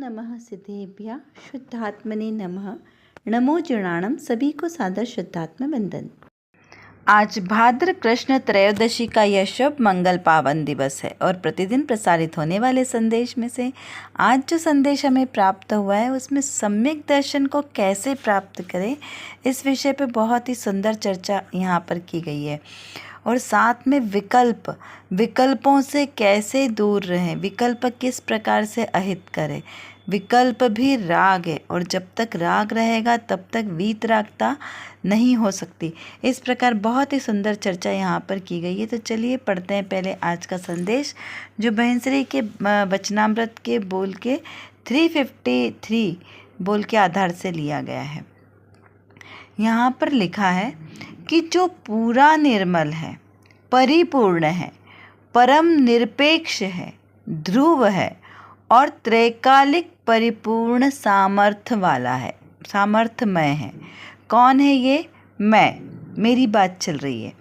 नमः सिद्धेभ्यः शुद्धात्मने नमः। नमो जुणाणम। सभी को सादर शुद्धात्म वंदन। आज भाद्र कृष्ण त्रयोदशी का यह शुभ मंगल पावन दिवस है और प्रतिदिन प्रसारित होने वाले संदेश में से आज जो संदेश हमें प्राप्त हुआ है उसमें सम्यक दर्शन को कैसे प्राप्त करें, इस विषय पर बहुत ही सुंदर चर्चा यहाँ पर की गई है। और साथ में विकल्पों से कैसे दूर रहें, विकल्प किस प्रकार से अहित करें। विकल्प भी राग है और जब तक राग रहेगा तब तक वीतरागता नहीं हो सकती। इस प्रकार बहुत ही सुंदर चर्चा यहाँ पर की गई है। तो चलिए पढ़ते हैं पहले आज का संदेश, जो बहनश्री के वचनामृत के बोल के 353 बोल के आधार से लिया गया है। यहाँ पर लिखा है कि जो पूरा निर्मल है, परिपूर्ण है, परम निरपेक्ष है, ध्रुव है और त्रैकालिक परिपूर्ण सामर्थ्य वाला है, सामर्थ्यमय है। कौन है ये? मैं, मेरी बात चल रही है।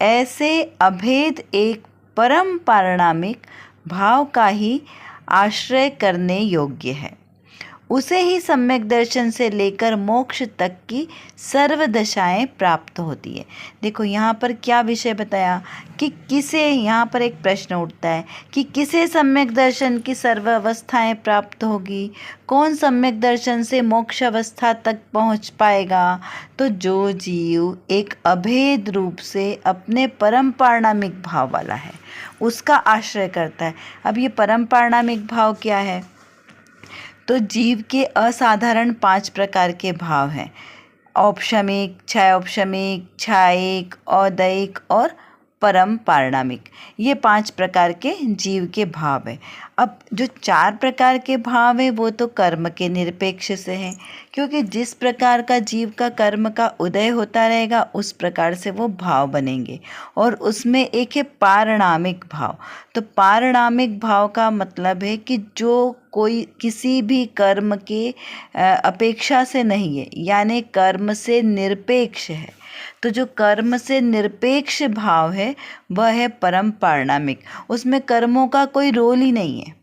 ऐसे अभेद एक परम पारणामिक भाव का ही आश्रय करने योग्य है। उसे ही सम्यक दर्शन से लेकर मोक्ष तक की सर्व दशाएं प्राप्त होती है। देखो यहाँ पर क्या विषय बताया कि किसे, यहाँ पर एक प्रश्न उठता है कि किसे सम्यक दर्शन की सर्व अवस्थाएं प्राप्त होगी, कौन सम्यक दर्शन से मोक्ष अवस्था तक पहुँच पाएगा। तो जो जीव एक अभेद रूप से अपने परम पारणामिक भाव वाला है उसका आश्रय करता है। अब ये परम पारणामिक भाव क्या है? तो जीव के असाधारण 5 प्रकार के भाव हैं। औपशमिक, क्षयोपशमिक, क्षायिक, औदैक और परम पारणामिक। ये 5 प्रकार के जीव के भाव हैं। अब जो 4 प्रकार के भाव हैं वो तो कर्म के निरपेक्ष से हैं, क्योंकि जिस प्रकार का जीव का कर्म का उदय होता रहेगा उस प्रकार से वो भाव बनेंगे। और उसमें एक है पारणामिक भाव। तो पारणामिक भाव का मतलब है कि जो कोई किसी भी कर्म के अपेक्षा से नहीं है, यानी कर्म से निरपेक्ष है। तो जो कर्म से निरपेक्ष भाव है वह है परम पारणामिक। उसमें कर्मों का कोई रोल ही नहीं है।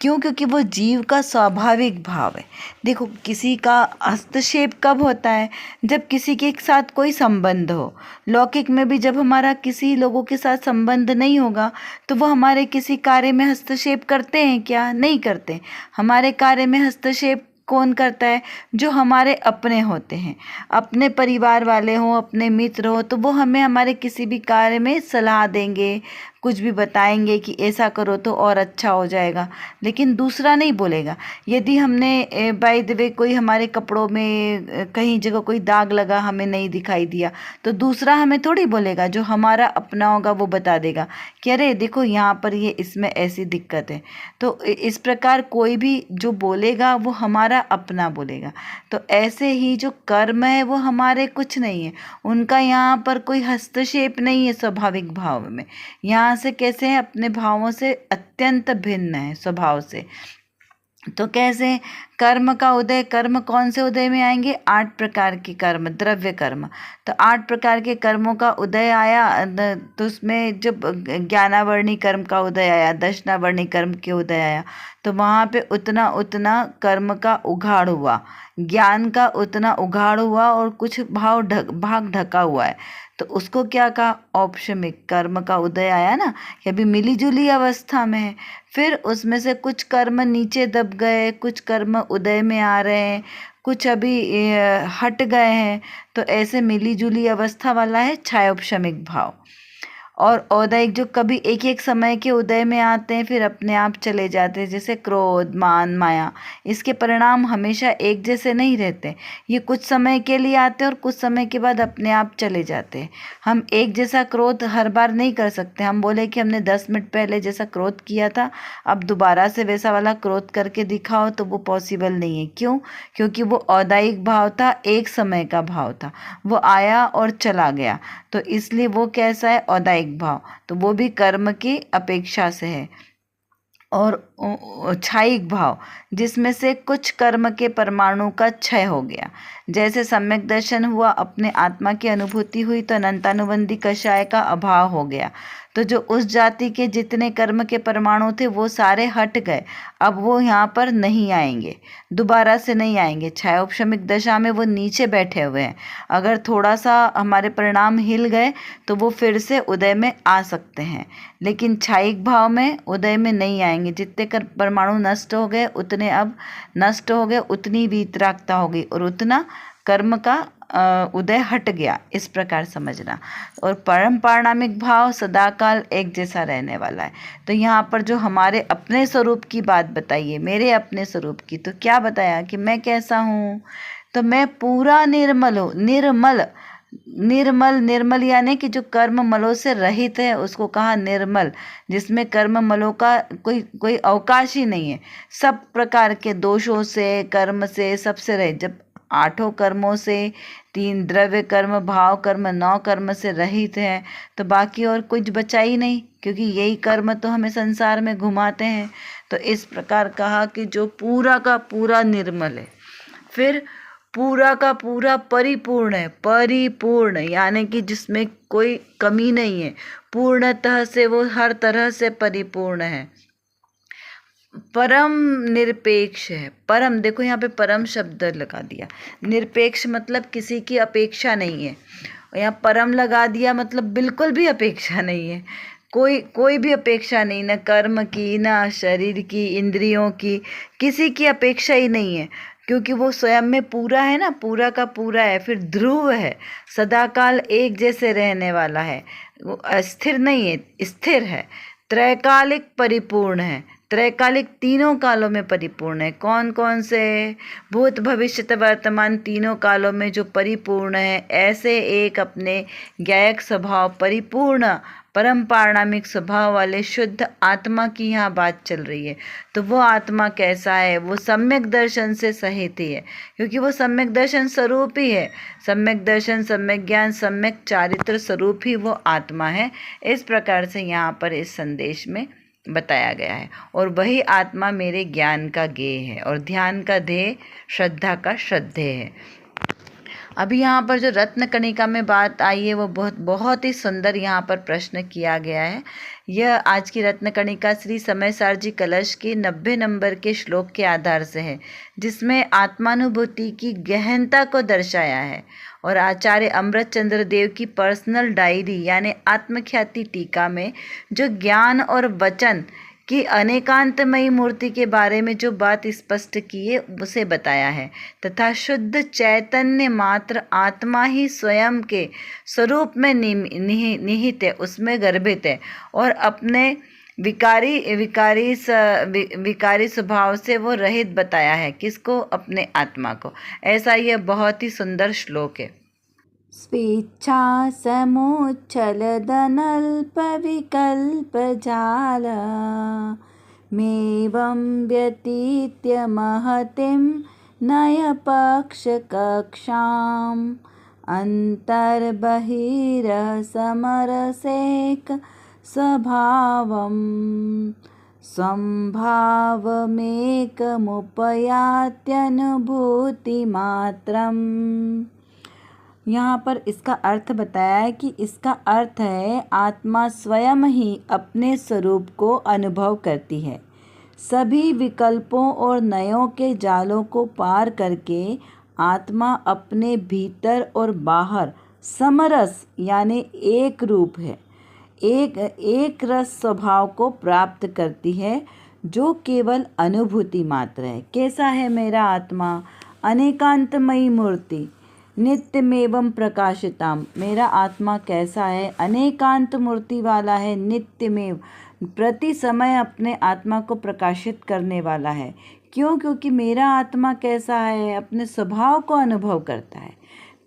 क्यों? क्योंकि वो जीव का स्वाभाविक भाव है। देखो, किसी का हस्तक्षेप कब होता है? जब किसी के साथ कोई संबंध हो। लौकिक में भी जब हमारा किसी लोगों के साथ संबंध नहीं होगा तो वो हमारे किसी कार्य में हस्तक्षेप करते हैं क्या? नहीं करते। हमारे कार्य में हस्तक्षेप कौन करता है? जो हमारे अपने होते हैं, अपने परिवार वाले हों, अपने मित्र हो, तो वो हमें हमारे किसी भी कार्य में सलाह देंगे, कुछ भी बताएंगे कि ऐसा करो तो और अच्छा हो जाएगा, लेकिन दूसरा नहीं बोलेगा। यदि हमने बाय द वे कोई हमारे कपड़ों में कहीं जगह कोई दाग लगा, हमें नहीं दिखाई दिया, तो दूसरा हमें थोड़ी बोलेगा। जो हमारा अपना होगा वो बता देगा कि अरे देखो यहाँ पर ये इसमें ऐसी दिक्कत है। तो इस प्रकार कोई भी जो बोलेगा वो हमारा अपना बोलेगा। तो ऐसे ही जो कर्म है वो हमारे कुछ नहीं है, उनका यहाँ पर कोई हस्तक्षेप नहीं है स्वाभाविक भाव में। यहाँ से कैसे हैं? अपने भावों से अत्यंत भिन्न है स्वभाव से। तो कैसे कर्म का उदय, कर्म कौन से उदय में आएंगे? 8 प्रकार के कर्म, द्रव्य कर्म। तो 8 प्रकार के कर्मों का उदय आया, तो उसमें जब ज्ञानावर्णी कर्म का उदय आया, दशनावर्णी कर्म के उदय आया, तो वहाँ पे उतना उतना कर्म का उघाड़ हुआ, ज्ञान का उतना उघाड़ हुआ और कुछ भाग ढका हुआ है। तो उसको क्या कहा? औपशमिक कर्म का उदय आया ना, कि अभी मिली जुली अवस्था में है। फिर उसमें से कुछ कर्म नीचे दब गए, कुछ कर्म उदय में आ रहे हैं, कुछ अभी हट गए हैं। तो ऐसे मिली जुली अवस्था वाला है क्षयोपशमिक भाव। और औदैक जो कभी एक एक समय के उदय में आते हैं फिर अपने आप चले जाते हैं, जैसे क्रोध, मान, माया। इसके परिणाम हमेशा एक जैसे नहीं रहते। ये कुछ समय के लिए आते हैं और कुछ समय के बाद अपने आप चले जाते हैं। हम एक जैसा क्रोध हर बार नहीं कर सकते। हम बोले कि हमने 10 मिनट पहले जैसा क्रोध किया था, अब दोबारा से वैसा वाला क्रोध करके दिखाओ, तो वो पॉसिबल नहीं है। क्यों? क्योंकि वो औदायिक भाव था, एक समय का भाव था, वो आया और चला गया। तो इसलिए वो कैसा है? औदायिक भाव। तो वो भी कर्म की अपेक्षा से है। और क्षयिक भाव, जिसमें से कुछ कर्म के परमाणु का क्षय हो गया। जैसे सम्यक दर्शन हुआ, अपने आत्मा की अनुभूति हुई, तो अनंतानुबंधी कषाय का अभाव हो गया। तो जो उस जाति के जितने कर्म के परमाणु थे वो सारे हट गए, अब वो यहाँ पर नहीं आएंगे, दोबारा से नहीं आएंगे। क्षयोपशमिक दशा में वो नीचे बैठे हुए हैं, अगर थोड़ा सा हमारे परिणाम हिल गए तो वो फिर से उदय में आ सकते हैं, लेकिन क्षयिक भाव में उदय में नहीं आएंगे। जितने परमाणु नष्ट हो गए उतने अब नष्ट हो गए, उतनी वीतरागता हो गई और उतना कर्म का उदय हट गया, इस प्रकार समझना। और परम पारणामिक भाव सदाकाल एक जैसा रहने वाला है। तो यहाँ पर जो हमारे अपने स्वरूप की बात बताइए, मेरे अपने स्वरूप की, तो क्या बताया कि मैं कैसा हूँ, तो मैं पूरा निर्मल हूँ। निर्मल, निर्मल, निर्मल यानी कि जो कर्म मलों से रहित है उसको कहा निर्मल, जिसमें कर्म मलों का कोई अवकाश ही नहीं है, सब प्रकार के दोषों से, कर्म से, सबसे रहित। जब 8 कर्मों से, 3 द्रव्य कर्म, भाव कर्म, 9 कर्म से रहित है तो बाकी और कुछ बचा ही नहीं, क्योंकि यही कर्म तो हमें संसार में घुमाते हैं। तो इस प्रकार कहा कि जो पूरा का पूरा निर्मल है, फिर पूरा का पूरा परिपूर्ण है। परिपूर्ण यानी कि जिसमें कोई कमी नहीं है, पूर्णतः से वो हर तरह से परिपूर्ण है। परम निरपेक्ष है। परम, देखो यहाँ पे परम शब्द लगा दिया। निरपेक्ष मतलब किसी की अपेक्षा नहीं है, यहाँ परम लगा दिया मतलब बिल्कुल भी अपेक्षा नहीं है, कोई भी अपेक्षा नहीं, न कर्म की, न शरीर की, इंद्रियों की, किसी की अपेक्षा ही नहीं है, क्योंकि वो स्वयं में पूरा है ना, पूरा का पूरा है। फिर ध्रुव है, सदाकाल एक जैसे रहने वाला है, वो अस्थिर नहीं है, स्थिर है। त्रैकालिक परिपूर्ण है, त्रैकालिक तीनों कालों में परिपूर्ण है। कौन कौन से? भूत, भविष्य, वर्तमान, तीनों कालों में जो परिपूर्ण है, ऐसे एक अपने ज्ञायक स्वभाव, परिपूर्ण परम पारणामिक स्वभाव वाले शुद्ध आत्मा की यहाँ बात चल रही है। तो वो आत्मा कैसा है? वो सम्यक दर्शन से सहित ही है, क्योंकि वो सम्यक दर्शन स्वरूप ही है। सम्यक दर्शन, सम्यक ज्ञान, सम्यक चारित्र स्वरूप ही वो आत्मा है। इस प्रकार से यहाँ पर इस संदेश में बताया गया है। और वही आत्मा मेरे ज्ञान का गेय है और ध्यान का ध्येय, श्रद्धा का श्रद्धेय है। अभी यहाँ पर जो रत्न कणिका में बात आई है वो बहुत ही सुंदर यहाँ पर प्रश्न किया गया है। यह आज की रत्न कणिका श्री समय सार जी कलश के 90 नंबर के श्लोक के आधार से है, जिसमें आत्मानुभूति की गहनता को दर्शाया है। और आचार्य अमृत चंद्र देव की पर्सनल डायरी यानी आत्मख्याति टीका में जो ज्ञान और वचन की अनेकांतमयी मूर्ति के बारे में जो बात स्पष्ट की है उसे बताया है, तथा शुद्ध चैतन्य मात्र आत्मा ही स्वयं के स्वरूप में निहित है, उसमें गर्भित है और अपने विकारी स्वभाव से वो रहित बताया है। किसको? अपने आत्मा को। ऐसा यह बहुत ही सुंदर श्लोक है। स्वेच्छा समुच्छलदनल्पविकल्पजाल मेवं व्यतीत्य महतिं नयपक्षकक्षाम् अन्तर्बहिरसमरसेक स्वभावं स्वभावमेकमुपयात्यनुभूतिमात्रम्। यहाँ पर इसका अर्थ बताया है कि इसका अर्थ है आत्मा स्वयं ही अपने स्वरूप को अनुभव करती है। सभी विकल्पों और नयों के जालों को पार करके आत्मा अपने भीतर और बाहर समरस यानी एक रूप है, एक रस स्वभाव को प्राप्त करती है, जो केवल अनुभूति मात्र है। कैसा है मेरा आत्मा? अनेकांतमयी मूर्ति, नित्यमेवं प्रकाशिताम। मेरा आत्मा कैसा है? अनेकांत मूर्ति वाला है, नित्यमेव, प्रति समय अपने आत्मा को प्रकाशित करने वाला है। क्यों? क्योंकि मेरा आत्मा कैसा है? अपने स्वभाव को अनुभव करता है,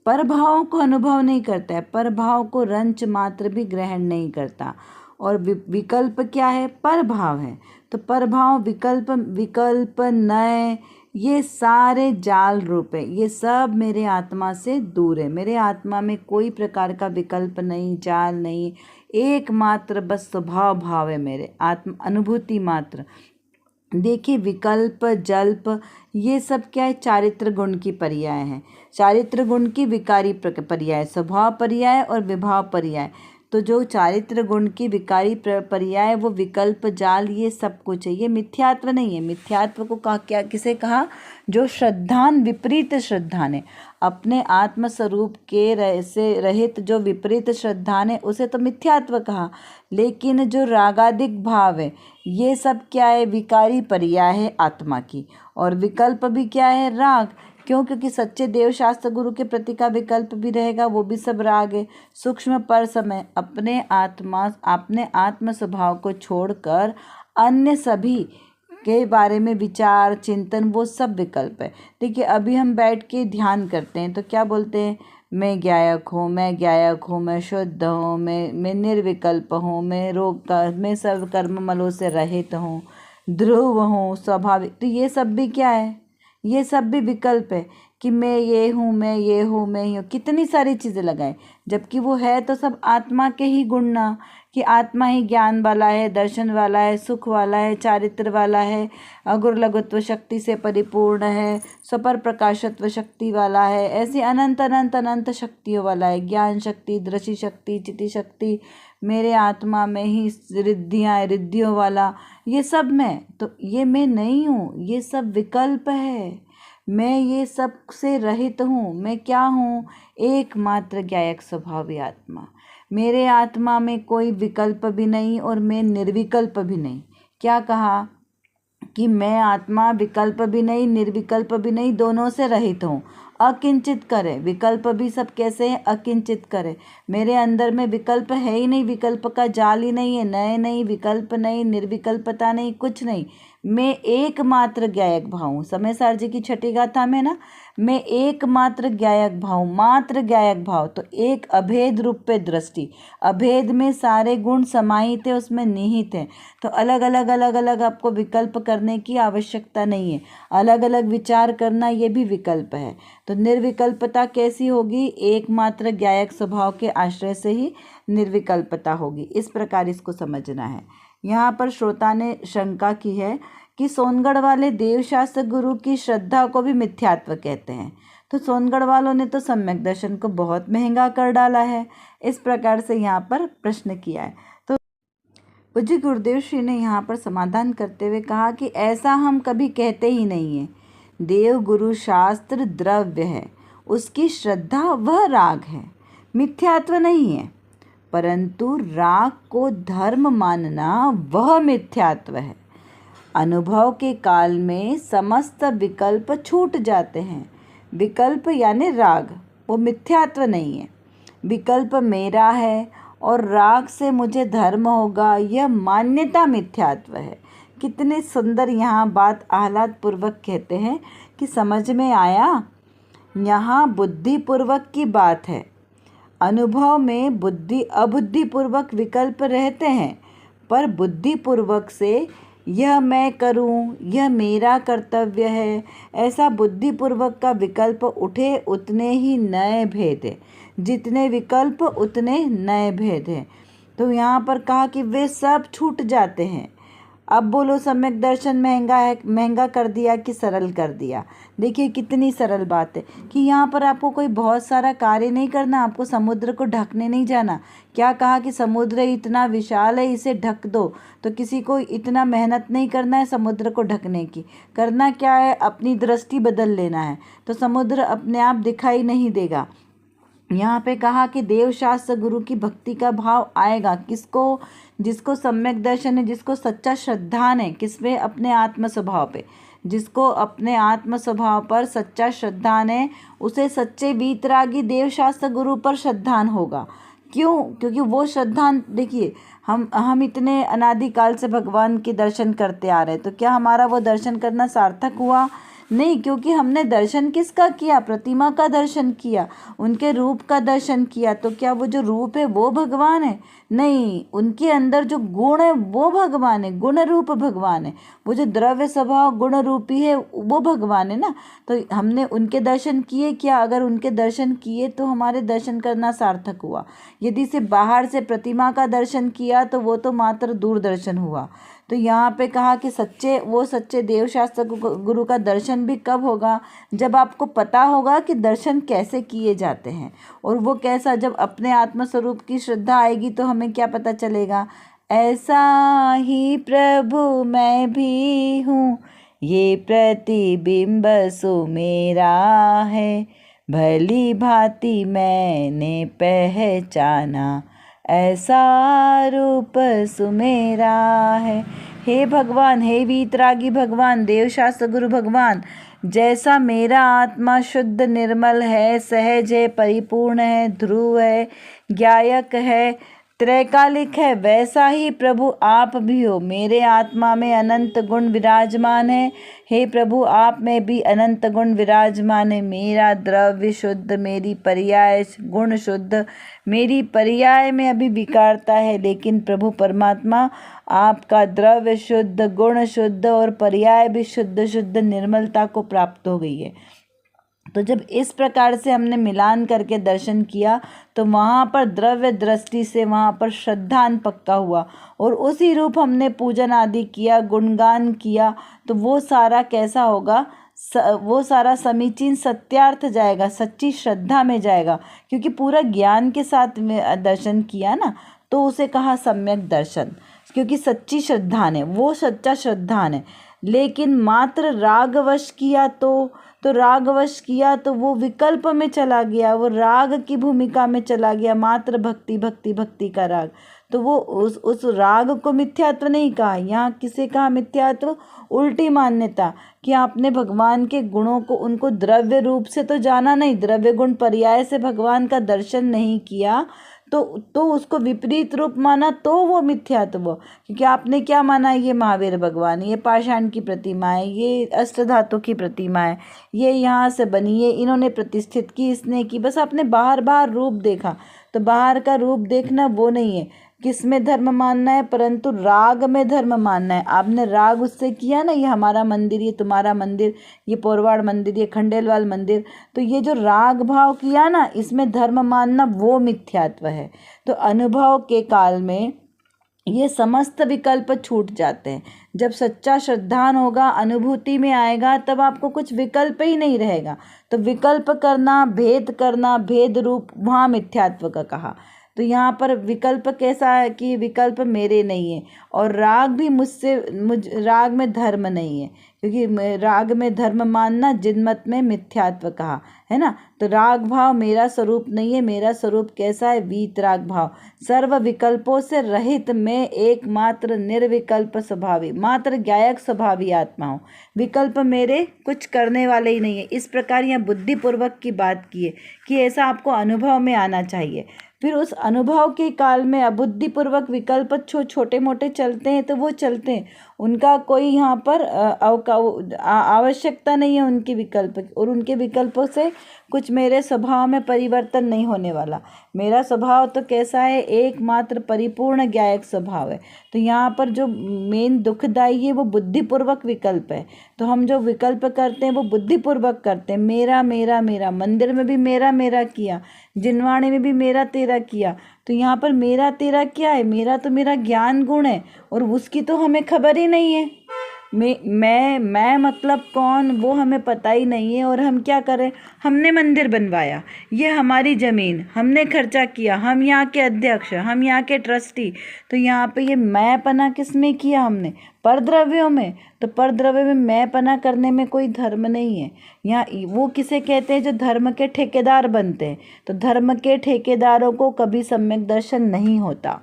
परभावों को अनुभव नहीं करता है, परभाव को रंच मात्र भी ग्रहण नहीं करता। और विकल्प क्या है? परभाव है। तो परभाव, विकल्प, नय, ये सारे जाल रूप है, ये सब मेरे आत्मा से दूर है। मेरे आत्मा में कोई प्रकार का विकल्प नहीं, जाल नहीं, एकमात्र बस स्वभाव भाव है मेरे आत्मा, अनुभूति मात्र। देखिए विकल्प, जल्प, ये सब क्या है, चारित्र गुण की पर्याय है। चारित्र गुण की विकारी पर्याय, स्वभाव पर्याय और विभाव पर्याय। तो जो चारित्र गुण की विकारी पर्याय, वो विकल्प, जाल, ये सब कुछ है। ये मिथ्यात्व नहीं है। मिथ्यात्व को कहा, क्या किसे कहा, जो श्रद्धान विपरीत श्रद्धान है, अपने आत्म स्वरूप के से रहित जो विपरीत श्रद्धान है, उसे तो मिथ्यात्व कहा। लेकिन जो रागादिक भाव है, ये सब क्या है, विकारी पर्याय है आत्मा की। और विकल्प भी क्या है, राग। क्यों? क्योंकि सच्चे देव शास्त्र गुरु के प्रति का विकल्प भी रहेगा, वो भी सब राग है। सूक्ष्म पर समय अपने आत्म स्वभाव को छोड़कर अन्य सभी के बारे में विचार चिंतन, वो सब विकल्प है। देखिए अभी हम बैठ के ध्यान करते हैं तो क्या बोलते हैं, मैं ज्ञायक हूँ, मैं ज्ञायक हूँ, मैं शुद्ध हूँ, मैं निर्विकल्प हूँ, मैं सर्व कर्म मलों से रहित हूँ, ध्रुव हूँ, स्वाभाविक। तो ये सब भी क्या है, ये सब भी विकल्प है कि मैं ये हूँ, मैं ये हूँ, मैं ये हूँ, कितनी सारी चीज़ें लगाएं, जबकि वो है तो सब आत्मा के ही गुण ना, कि आत्मा ही ज्ञान वाला है, दर्शन वाला है, सुख वाला है, चारित्र वाला है, अगुर लघुत्व शक्ति से परिपूर्ण है, स्वपर प्रकाशत्व शक्ति वाला है, ऐसी अनंत अनंत अनंत शक्तियों वाला है, ज्ञान शक्ति, दृष्टि शक्ति, चिति शक्ति, मेरे आत्मा में ही रिद्धियाँ, रिद्धियों वाला, ये सब मैं, तो ये मैं नहीं हूँ, ये सब विकल्प है। मैं ये सब से रहित हूँ। मैं क्या हूँ, एकमात्र ज्ञायक स्वभावी आत्मा। मेरे आत्मा में कोई विकल्प भी नहीं और मैं निर्विकल्प भी नहीं। क्या कहा कि मैं आत्मा विकल्प भी नहीं, निर्विकल्प भी नहीं, दोनों से रहित हूँ। अकिंचित करे, विकल्प भी सब कैसे है, अकिंचित करे। मेरे अंदर में विकल्प है ही नहीं, विकल्प का जाल ही नहीं है, नए नहीं, विकल्प नहीं, निर्विकल्पता नहीं, कुछ नहीं। मैं एकमात्र ज्ञायक भाव हूँ। समय सार जी की छठी गाथा में ना, मैं एकमात्र ज्ञायक भाव, मात्र ज्ञायक भाव, तो एक अभेद रूप पे दृष्टि, अभेद में सारे गुण समाहित है, उसमें निहित है। तो अलग अलग आपको विकल्प करने की आवश्यकता नहीं है। अलग अलग विचार करना, ये भी विकल्प है। तो निर्विकल्पता कैसी होगी, एकमात्र ज्ञायक स्वभाव के आश्रय से ही निर्विकल्पता होगी। इस प्रकार इसको समझना है। यहाँ पर श्रोता ने शंका की है कि सोनगढ़ वाले देवशास्त्र गुरु की श्रद्धा को भी मिथ्यात्व कहते हैं, तो सोनगढ़ वालों ने तो सम्यक दर्शन को बहुत महंगा कर डाला है। इस प्रकार से यहाँ पर प्रश्न किया है। तो पूज्य गुरुदेव श्री ने यहाँ पर समाधान करते हुए कहा कि ऐसा हम कभी कहते ही नहीं है। देव गुरु शास्त्र द्रव्य है, उसकी श्रद्धा वह राग है, मिथ्यात्व नहीं है। परंतु राग को धर्म मानना वह मिथ्यात्व है। अनुभव के काल में समस्त विकल्प छूट जाते हैं। विकल्प यानी राग, वो मिथ्यात्व नहीं है। विकल्प मेरा है और राग से मुझे धर्म होगा, यह मान्यता मिथ्यात्व है। कितने सुंदर यहाँ बात आह्लाद पूर्वक कहते हैं कि समझ में आया। यहाँ बुद्धिपूर्वक की बात है। अनुभव में अबुद्धिपूर्वक विकल्प रहते हैं, पर बुद्धिपूर्वक से यह मैं करूं, यह मेरा कर्तव्य है, ऐसा बुद्धिपूर्वक का विकल्प उठे उतने ही नए भेद है। जितने विकल्प उतने नए भेद हैं। तो यहाँ पर कहा कि वे सब छूट जाते हैं। अब बोलो सम्यक दर्शन महंगा है, महंगा कर दिया कि सरल कर दिया। देखिए कितनी सरल बात है कि यहाँ पर आपको कोई बहुत सारा कार्य नहीं करना, आपको समुद्र को ढकने नहीं जाना। क्या कहा कि समुद्र इतना विशाल है, इसे ढक दो। तो किसी को इतना मेहनत नहीं करना है समुद्र को ढकने की। करना क्या है, अपनी दृष्टि बदल लेना है, तो समुद्र अपने आप दिखाई नहीं देगा। यहाँ पे कहा कि देवशास्त्र गुरु की भक्ति का भाव आएगा किसको, जिसको सम्यक दर्शन है, जिसको सच्चा श्रद्धान है, किस पे, अपने आत्म स्वभाव पे। जिसको अपने आत्म स्वभाव पर सच्चा श्रद्धान है, उसे सच्चे वीतरागी देवशास्त्र गुरु पर श्रद्धान होगा। क्यों? क्योंकि वो श्रद्धान, देखिए हम इतने अनादिकाल से भगवान के दर्शन करते आ रहे हैं, तो क्या हमारा वो दर्शन करना सार्थक हुआ? नहीं, क्योंकि हमने दर्शन किसका किया, प्रतिमा का दर्शन किया, उनके रूप का दर्शन किया। तो क्या वो जो रूप है वो भगवान है? नहीं, उनके अंदर जो गुण है वो भगवान है, गुण रूप भगवान है। वो जो द्रव्य स्वभाव गुण रूपी है वो भगवान है ना। तो हमने उनके दर्शन किए क्या? अगर उनके दर्शन किए तो हमारे दर्शन करना सार्थक हुआ। यदि से बाहर से प्रतिमा का दर्शन किया तो वो तो मात्र दूरदर्शन हुआ। तो यहाँ पे कहा कि सच्चे देवशास्त्र गुरु का दर्शन भी कब होगा, जब आपको पता होगा कि दर्शन कैसे किए जाते हैं। और वो कैसा, जब अपने आत्मस्वरूप की श्रद्धा आएगी तो हमें क्या पता चलेगा, ऐसा ही प्रभु मैं भी हूँ, ये प्रतिबिंब सो मेरा है, भली भांति मैंने पहचाना, ऐसा रूप सुमेरा है। हे भगवान, हे वीतरागी भगवान, देवशास्त्र गुरु भगवान, जैसा मेरा आत्मा शुद्ध निर्मल है, सहज है, परिपूर्ण है, ध्रुव है, ज्ञायक है, त्रैकालिक है, वैसा ही प्रभु आप भी हो। मेरे आत्मा में अनंत गुण विराजमान है। हे प्रभु, आप में भी अनंत गुण विराजमान है। मेरा द्रव्य शुद्ध, मेरी पर्याय गुण शुद्ध, मेरी पर्याय में अभी विकारता है, लेकिन प्रभु परमात्मा आपका द्रव्य शुद्ध, गुण शुद्ध और पर्याय भी शुद्ध शुद्ध निर्मलता को प्राप्त हो गई है। तो जब इस प्रकार से हमने मिलान करके दर्शन किया तो वहाँ पर द्रव्य दृष्टि से वहाँ पर श्रद्धान पक्का हुआ, और उसी रूप हमने पूजन आदि किया, गुणगान किया, तो वो सारा कैसा होगा, वो सारा समीचीन सत्यार्थ जाएगा, सच्ची श्रद्धा में जाएगा, क्योंकि पूरा ज्ञान के साथ में दर्शन किया ना, तो उसे कहा सम्यक दर्शन, क्योंकि सच्ची श्रद्धान है, वो सच्चा श्रद्धान है। लेकिन मात्र रागवश किया तो रागवश किया तो वो विकल्प में चला गया, वो राग की भूमिका में चला गया, मात्र भक्ति भक्ति भक्ति का राग, तो वो उस राग को मिथ्यात्व नहीं कहा। यहाँ किसे कहा मिथ्यात्व, उल्टी मान्यता कि आपने भगवान के गुणों को, उनको द्रव्य रूप से तो जाना नहीं, द्रव्य गुण पर्याय से भगवान का दर्शन नहीं किया, तो उसको विपरीत रूप माना, तो वो मिथ्यात्व। क्योंकि आपने क्या माना, ये महावीर भगवान, ये पाषाण की प्रतिमा है, ये अष्टधातु की प्रतिमा है, ये यहाँ से बनी है, इन्होंने प्रतिष्ठित की, इसने की, बस आपने बाहर रूप देखा। तो बाहर का रूप देखना वो नहीं है, किस में धर्म मानना है, परंतु राग में धर्म मानना है। आपने राग उससे किया ना, ये हमारा मंदिर, ये तुम्हारा मंदिर, ये पोरवाड़ मंदिर, ये खंडेलवाल मंदिर, तो ये जो राग भाव किया ना, इसमें धर्म मानना वो मिथ्यात्व है। तो अनुभव के काल में ये समस्त विकल्प छूट जाते हैं। जब सच्चा श्रद्धान होगा, अनुभूति में आएगा, तब आपको कुछ विकल्प ही नहीं रहेगा। तो विकल्प करना, भेद रूप, वहाँ मिथ्यात्व का कहा। तो यहाँ पर विकल्प कैसा है कि विकल्प मेरे नहीं है, और राग भी राग में धर्म नहीं है, क्योंकि राग में धर्म मानना जिनमत में मिथ्यात्व कहा है ना। तो राग भाव मेरा स्वरूप नहीं है, मेरा स्वरूप कैसा है, वीतराग भाव, सर्व विकल्पों से रहित, मैं एकमात्र निर्विकल्प स्वभावी, मात्र ज्ञायक स्वभावी आत्मा हूँ। विकल्प मेरे कुछ करने वाले ही नहीं है। इस प्रकार यहाँ बुद्धिपूर्वक की बात की है कि ऐसा आपको अनुभव में आना चाहिए। फिर उस अनुभव के काल में अबुद्धिपूर्वक विकल्प छोटे मोटे चलते हैं तो वो चलते हैं, उनका कोई यहाँ पर आवश्यकता नहीं है उनके विकल्प, और उनके विकल्पों से कुछ मेरे स्वभाव में परिवर्तन नहीं होने वाला। मेरा स्वभाव तो कैसा है, एकमात्र परिपूर्ण ज्ञायक स्वभाव है। तो यहाँ पर जो मेन दुखदाई है वो बुद्धिपूर्वक विकल्प है। तो हम जो विकल्प करते हैं वो बुद्धिपूर्वक करते हैं, मेरा मेरा मेरा, मंदिर में भी मेरा मेरा किया, जिनवाणी में भी मेरा तेरा किया। तो यहाँ पर मेरा तेरा क्या है, मेरा तो मेरा ज्ञान गुण है, और उसकी तो हमें खबर ही नहीं है। मैं मतलब कौन, वो हमें पता ही नहीं है। और हम क्या करें, हमने मंदिर बनवाया, ये हमारी ज़मीन, हमने खर्चा किया, हम यहाँ के अध्यक्ष, हम यहाँ के ट्रस्टी। तो यहाँ पे ये मैं पना किस में किया हमने, परद्रव्यों में। तो परद्रव्य में मैं पना करने में कोई धर्म नहीं है। यहाँ वो किसे कहते हैं, जो धर्म के ठेकेदार बनते हैं। तो धर्म के ठेकेदारों को कभी सम्यक दर्शन नहीं होता।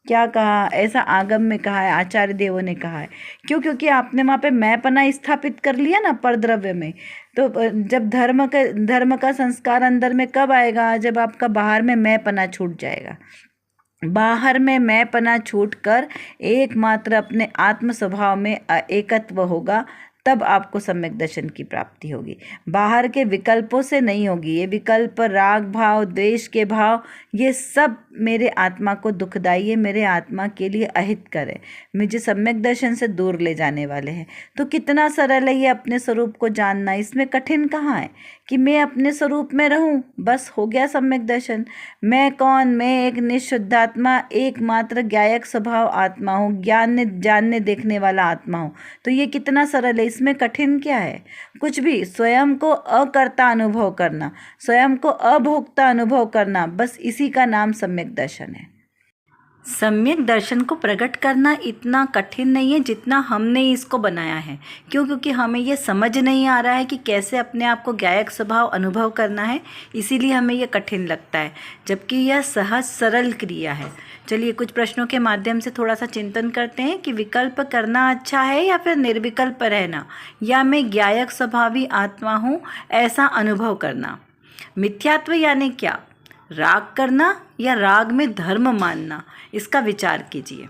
क्या कहा, ऐसा आगम में कहा है, आचार्य देवों ने कहा है। क्योंकि आपने वहाँ पे मैंपना स्थापित कर लिया ना परद्रव्य में। तो जब धर्म का संस्कार अंदर में कब आएगा, जब आपका बाहर में मैंपना छूट जाएगा। बाहर में मैंपना छूट कर एकमात्र अपने आत्म स्वभाव में एकत्व होगा, तब आपको सम्यक दर्शन की प्राप्ति होगी। बाहर के विकल्पों से नहीं होगी। ये विकल्प, राग भाव, द्वेष के भाव, ये सब मेरे आत्मा को दुखदाई है, मेरे आत्मा के लिए अहितकर है, मुझे सम्यक दर्शन से दूर ले जाने वाले हैं। तो कितना सरल है ये अपने स्वरूप को जानना, इसमें कठिन कहाँ है कि मैं अपने स्वरूप में रहूं, बस हो गया सम्यक दर्शन। मैं कौन? मैं एक निशुद्धात्मा, एकमात्र ज्ञायक स्वभाव आत्मा हूँ, जानने देखने वाला आत्मा हूँ। तो ये कितना सरल है, इसमें कठिन क्या है? कुछ भी। स्वयं को अकर्ता अनुभव करना, स्वयं को अभोक्ता अनुभव करना, बस इसी का नाम सम्यक दर्शन है। सम्यक दर्शन को प्रकट करना इतना कठिन नहीं है जितना हमने इसको बनाया है। क्यों? क्योंकि हमें ये समझ नहीं आ रहा है कि कैसे अपने आप को ज्ञायक स्वभाव अनुभव करना है, इसीलिए हमें ये कठिन लगता है, जबकि यह सहज सरल क्रिया है। चलिए कुछ प्रश्नों के माध्यम से थोड़ा सा चिंतन करते हैं कि विकल्प करना अच्छा है या फिर निर्विकल्प रहना, या मैं ज्ञायक स्वभावी आत्मा हूँ ऐसा अनुभव करना। मिथ्यात्व यानी क्या? राग करना या राग में धर्म मानना, इसका विचार कीजिए।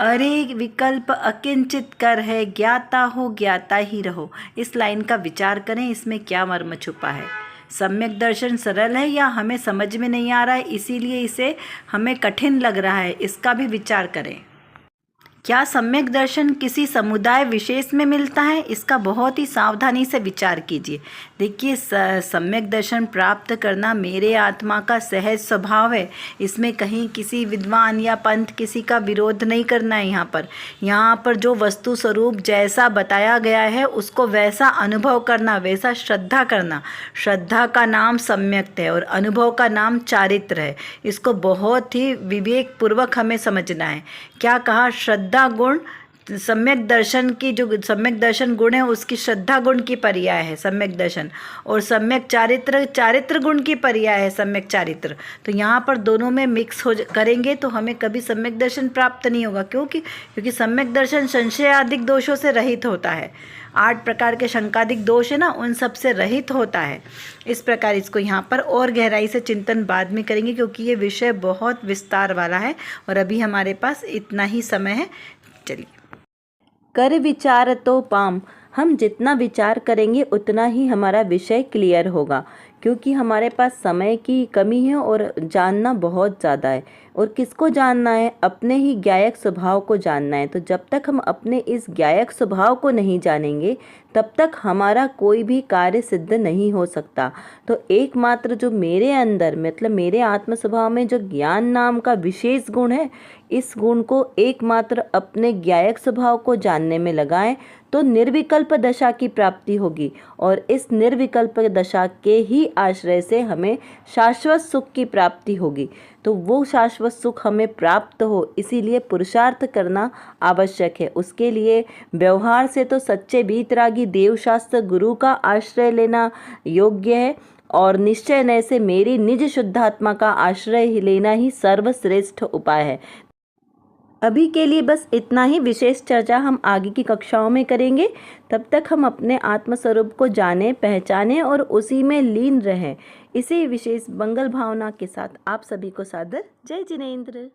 अरे विकल्प अकिंचित कर है, ज्ञाता हो ज्ञाता ही रहो, इस लाइन का विचार करें, इसमें क्या मर्म छुपा है। सम्यक दर्शन सरल है या हमें समझ में नहीं आ रहा है इसीलिए इसे हमें कठिन लग रहा है, इसका भी विचार करें। क्या सम्यक दर्शन किसी समुदाय विशेष में मिलता है? इसका बहुत ही सावधानी से विचार कीजिए। देखिए, सम्यक दर्शन प्राप्त करना मेरे आत्मा का सहज स्वभाव है, इसमें कहीं किसी विद्वान या पंथ किसी का विरोध नहीं करना है। यहाँ पर जो वस्तु स्वरूप जैसा बताया गया है उसको वैसा अनुभव करना, वैसा श्रद्धा करना। श्रद्धा का नाम सम्यक है और अनुभव का नाम चारित्र है। इसको बहुत ही विवेक पूर्वक हमें समझना है। क्या कहा? श्रद्धा गुण सम्यक दर्शन की, जो सम्यक दर्शन गुण है उसकी श्रद्धा गुण की पर्याय है सम्यक दर्शन, और सम्यक चारित्र गुण की पर्याय है सम्यक चारित्र। तो यहाँ पर दोनों में मिक्स करेंगे तो हमें कभी सम्यक दर्शन प्राप्त नहीं होगा। क्योंकि सम्यक दर्शन संशयादिक दोषों से रहित होता है। 8 प्रकार के शंकादिक दोष है ना, उन सब से रहित होता है। इस प्रकार इसको यहाँ पर और गहराई से चिंतन बाद में करेंगे, क्योंकि ये विषय बहुत विस्तार वाला है और अभी हमारे पास इतना ही समय है। चलिए। कर विचार तो पाम, हम जितना विचार करेंगे उतना ही हमारा विषय क्लियर होगा, क्योंकि हमारे पास समय की कमी है और जानना बहुत ज़्यादा है। और किसको जानना है? अपने ही ज्ञायक स्वभाव को जानना है। तो जब तक हम अपने इस ज्ञायक स्वभाव को नहीं जानेंगे तब तक हमारा कोई भी कार्य सिद्ध नहीं हो सकता। तो एकमात्र जो मेरे अंदर, मतलब मेरे आत्म स्वभाव में जो ज्ञान नाम का विशेष गुण है, इस गुण को एकमात्र अपने ज्ञायक स्वभाव को जानने में लगाएं तो निर्विकल्प दशा की प्राप्ति होगी। और इस निर्विकल्प दशा के ही आश्रय से हमें शाश्वत सुख की प्राप्ति होगी। तो वो शाश्वत सुख हमें प्राप्त हो, इसीलिए पुरुषार्थ करना आवश्यक है। उसके लिए व्यवहार से तो सच्चे वीतरागी देवशास्त्र गुरु का आश्रय लेना योग्य है, और निश्चय नय से मेरी निज शुद्धात्मा का आश्रय लेना ही सर्वश्रेष्ठ उपाय है। अभी के लिए बस इतना ही। विशेष चर्चा हम आगे की कक्षाओं में करेंगे। तब तक हम अपने आत्मस्वरूप को जानें, पहचानें और उसी में लीन रहें। इसी विशेष मंगल भावना के साथ आप सभी को सादर जय जिनेंद्र।